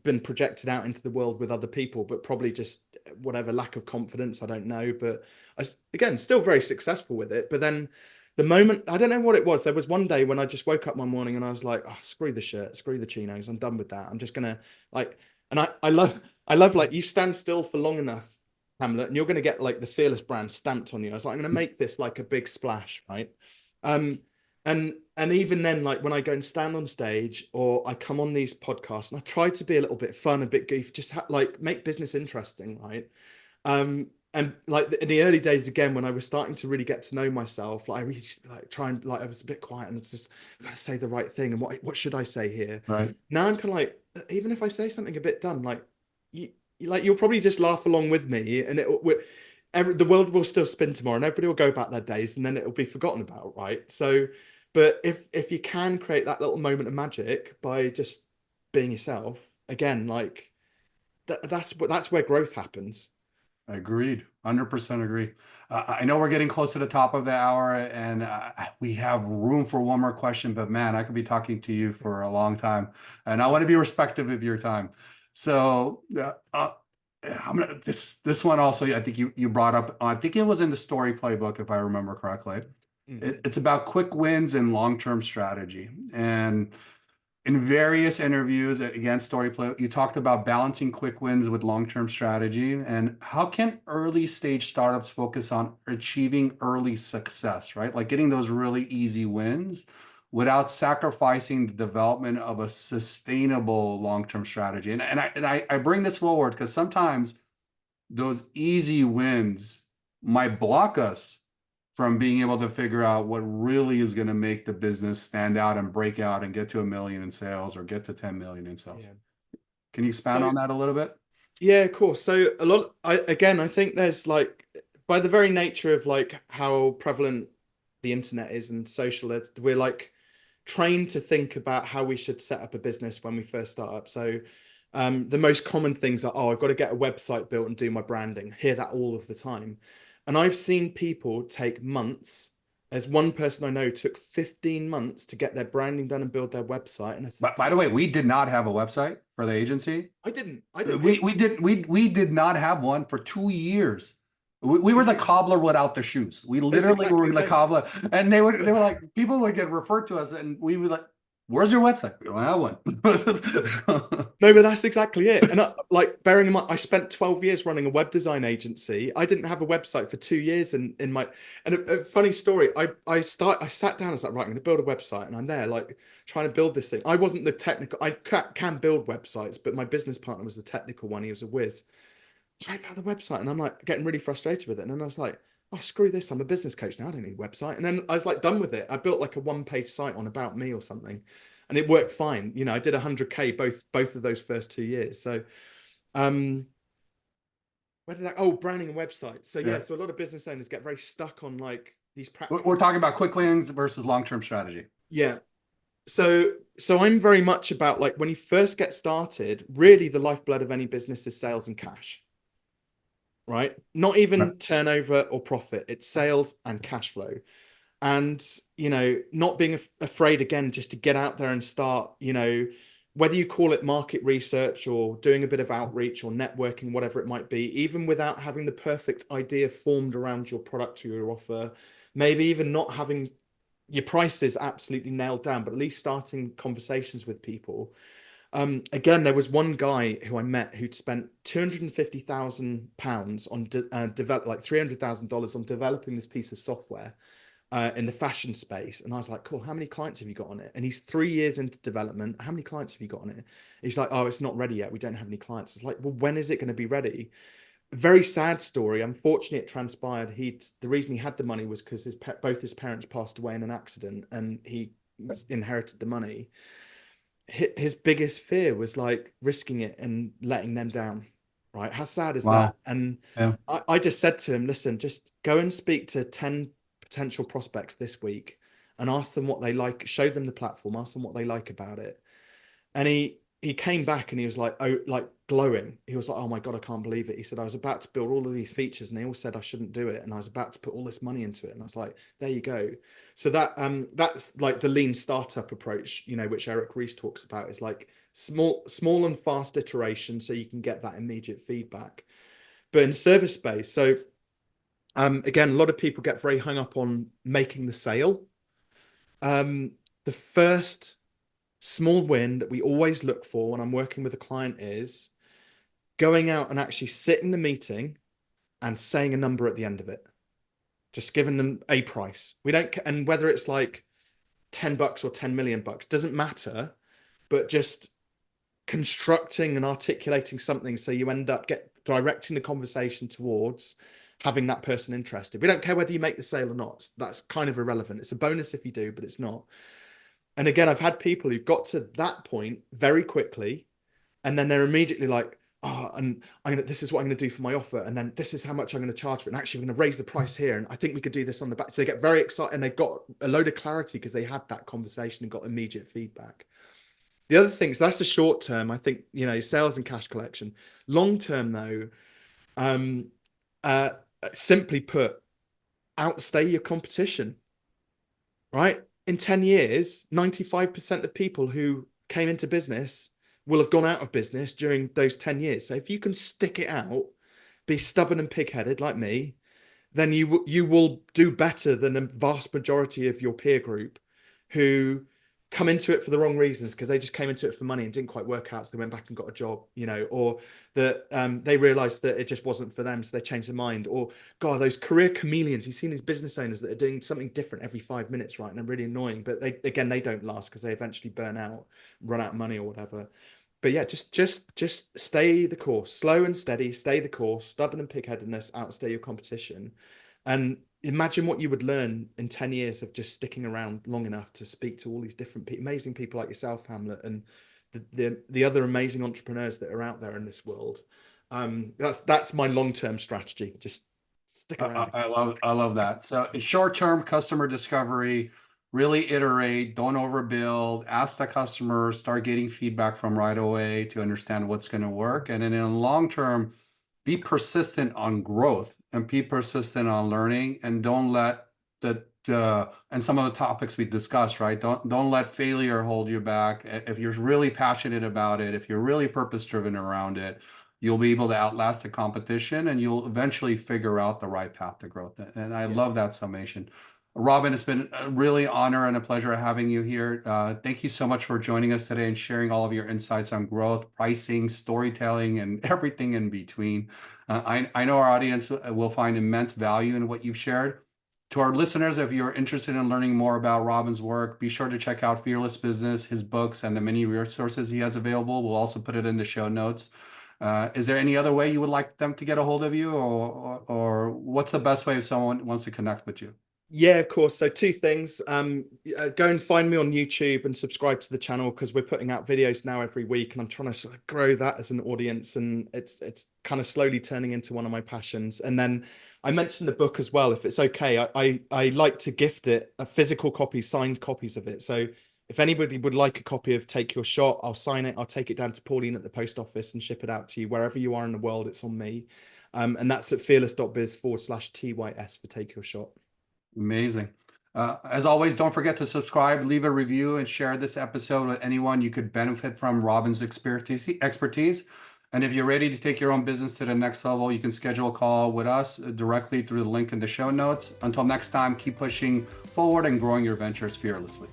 been projected out into the world with other people, but probably just whatever lack of confidence, I don't know. But again, still very successful with it. But then the moment, I don't know what it was. There was one day when I just woke up one morning and I was like, oh, screw the shirt, screw the chinos. I'm done with that. I'm just gonna like, and I love like you stand still for long enough, Hamlet, and you're gonna get like the Fearless brand stamped on you. I was like, I'm gonna make this like a big splash, right? Um, and even then, like when I go and stand on stage or I come on these podcasts and I try to be a little bit fun, a bit goofy, just like make business interesting, right? And like in the early days again, when I was starting to really get to know myself, like I really like try and like I was a bit quiet and it's just I gotta say the right thing and what should I say here? Right. Now I'm kind of like, even if I say something a bit dumb, like you'll probably just laugh along with me, and the world will still spin tomorrow, and everybody will go about their days, and then it'll be forgotten about, right? So, but if you can create that little moment of magic by just being yourself, again, like that's where growth happens. Agreed. 100% agree. I know we're getting close to the top of the hour and we have room for one more question, but man, I could be talking to you for a long time and I want to be respectful of your time. So this one also, I think you brought up, I think it was in the story playbook, if I remember correctly. Mhm. It's about quick wins and long-term strategy. And in various interviews, again, story play, you talked about balancing quick wins with long-term strategy. And how can early stage startups focus on achieving early success, right? Like getting those really easy wins without sacrificing the development of a sustainable long-term strategy. And I bring this forward because sometimes those easy wins might block us from being able to figure out what really is going to make the business stand out and break out and get to 1 million in sales or get to 10 million in sales. Yeah. Can you expand So on that a little bit? yeah, of course. So I think there's like by the very nature of like how prevalent the internet is and social, we're like trained to think about how we should set up a business when we first start up. So the most common things are, oh, I've got to get a website built and do my branding. Hear that all of the time. And I've seen people take months. As one person I know took 15 months to get their branding done and build their website. And I said, But by the way, we did not have a website for the agency. I didn't. I didn't. We did not have one for 2 years. We were the cobbler without the shoes. We It's literally exactly were the the same. cobbler, and they were like people would get referred to us, and we would like, "Where's your website?" We don't have one. No, but that's exactly it. And like bearing in mind, I spent 12 years running a web design agency. I didn't have a website for 2 years in my and a funny story. I sat down and was like, right, I'm gonna build a website. And I'm there like trying to build this thing. I wasn't the technical, I can build websites, but my business partner was the technical one. He was a whiz. Trying to build the website. And I'm like getting really frustrated with it. And then I was like, oh, screw this, I'm a business coach now, I don't need a website. And then I was like done with it. I built like a 1-page site on About Me or something, and it worked fine. You know, I did 100K both of those first 2 years. So where did that, oh, branding and website. So yeah, Yeah. so a lot of business owners get very stuck on like these We're practical. talking about quick wins versus long-term strategy. Yeah. So I'm very much about like when you first get started, really the lifeblood of any business is sales and cash, right? Not Right. even turnover or profit, it's sales and cash flow. And, you know, not being afraid again, just to get out there and start, you know, whether you call it market research or doing a bit of outreach or networking, whatever it might be, even without having the perfect idea formed around your product or your offer, maybe even not having your prices absolutely nailed down, but at least starting conversations with people. Again, there was one guy who I met who'd spent £250,000 on develop like $300,000 on developing this piece of software in the fashion space. And I was like, cool, how many clients have you got on it? And he's 3 years into development. How many clients have you got on it? He's like, oh, it's not ready yet. We don't have any clients. It's like, well, when is it going to be ready? Very sad story. Unfortunately, it transpired. The reason he had the money was because both his parents passed away in an accident, and he inherited the money. His biggest fear was like risking it and letting them down. Right? How sad is Wow. that? And Yeah. I just said to him, listen, just go and speak to 10 potential prospects this week and ask them what they like, show them the platform, ask them what they like about it. And he came back and he was like, oh, like glowing. He was like, oh my God, I can't believe it. He said, I was about to build all of these features and they all said I shouldn't do it. And I was about to put all this money into it. And I was like, there you go. So that's like the lean startup approach, you know, which Eric Ries talks about, is like small and fast iteration so you can get that immediate feedback. But in service space, so again, a lot of people get very hung up on making the sale. The first small win that we always look for when I'm working with a client is going out and actually sitting in the meeting and saying a number at the end of it, just giving them a price. We don't, and whether it's like $10 or 10 million bucks, doesn't matter, but just constructing and articulating something so you end up directing the conversation towards having that person interested. We don't care whether you make the sale or not. That's kind of irrelevant. It's a bonus if you do, but it's not. And again, I've had people who've got to that point very quickly, and then they're immediately like, oh, and this is what I'm gonna do for my offer, and then this is how much I'm gonna charge for it, and actually I'm gonna raise the price here, and I think we could do this on the back. So they get very excited and they've got a load of clarity because they had that conversation and got immediate feedback. The other things, that's the short term, I think, you know, sales and cash collection. Long term though, um, uh, simply put, outstay your competition, right? In 10 years, 95% of people who came into business will have gone out of business during those 10 years. So if you can stick it out, be stubborn and pig-headed like me, then you will do better than the vast majority of your peer group who come into it for the wrong reasons because they just came into it for money and didn't quite work out, so they went back and got a job, you know, or that they realized that it just wasn't for them, so they changed their mind. Or God, those career chameleons, you've seen these business owners that are doing something different every 5 minutes, right? And they're really annoying, but they don't last because they eventually burn out, run out of money or whatever. But yeah, just stay the course, slow and steady, stay the course, stubborn and pigheadedness, outstay your competition. And imagine what you would learn in 10 years of just sticking around long enough to speak to all these different amazing people like yourself, Hamlet, and the other amazing entrepreneurs that are out there in this world. That's my long-term strategy. Just stick around. I love that. So it's short-term customer discovery, really iterate, don't overbuild, ask the customer, start getting feedback from right away to understand what's going to work. And then in long term, be persistent on growth and be persistent on learning, and don't let and some of the topics we discussed, right? Don't let failure hold you back. If you're really passionate about it, if you're really purpose driven around it, you'll be able to outlast the competition and you'll eventually figure out the right path to growth. And I Yeah. love that summation. Robin, it's been a really honor and a pleasure having you here. Thank you so much for joining us today and sharing all of your insights on growth, pricing, storytelling, and everything in between. I know our audience will find immense value in what you've shared. To our listeners, if you're interested in learning more about Robin's work, be sure to check out Fearless Business, his books, and the many resources he has available. We'll also put it in the show notes. Is there any other way you would like them to get a hold of you, or what's the best way if someone wants to connect with you? Yeah, of course. So two things. Go and find me on YouTube and subscribe to the channel, because we're putting out videos now every week, and I'm trying to sort of grow that as an audience, and it's kind of slowly turning into one of my passions. And then I mentioned the book as well. If it's okay, I like to gift it a physical copy, signed copies of it. So if anybody would like a copy of Take Your Shot, I'll sign it. I'll take it down to Pauline at the post office and ship it out to you wherever you are in the world. It's on me. And that's at fearless.biz/TYS for Take Your Shot. Amazing. As always, don't forget to subscribe, leave a review, and share this episode with anyone you could benefit from Robin's expertise. And if you're ready to take your own business to the next level, you can schedule a call with us directly through the link in the show notes. Until next time, keep pushing forward and growing your ventures fearlessly.